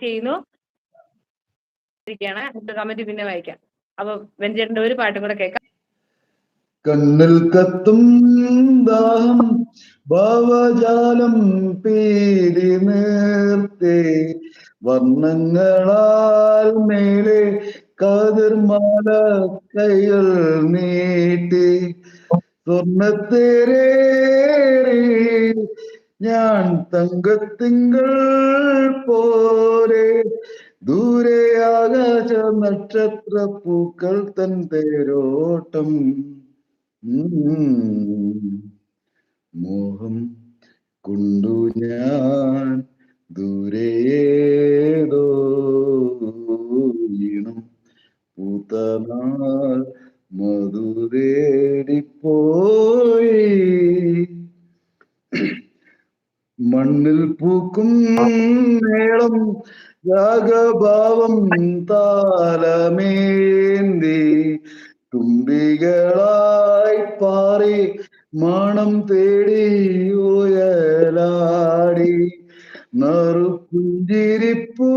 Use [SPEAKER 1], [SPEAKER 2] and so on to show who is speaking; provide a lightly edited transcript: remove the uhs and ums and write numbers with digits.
[SPEAKER 1] ചെയ്യുന്നു. കമന്റ് പിന്നെ വായിക്കാം. അപ്പൊ വെഞ്ചേട്ടന്റെ ഒരു പാട്ടും കൂടെ കേൾക്കാം.
[SPEAKER 2] കണ്ണിൽ കത്തും ദാഹം ഭാവജാലം പീലി നേർത്തേ വർണ്ണങ്ങളാൽ മേലെ കതിർമാല കൈകൾ നീട്ടി സ്വർണ്ണത്തേരേറി ഞാൻ തങ്കത്തിങ്കൾ പോലെ ദൂരെ ആകാശ നക്ഷത്ര പൂക്കൾ തൻ തേരോട്ടം മോഹം കൊണ്ടു ഞാൻ ദൂരേതോ ഈണം പൂത്തനാൾ മധുരേടിപ്പോയി മണ്ണിൽ പൂക്കും മേളം രാഗഭാവം താലമേന്തി തുമ്പികളായി പാറി മണം തേടി ഉയലാടി നറുപുഞ്ചിരിപ്പൂ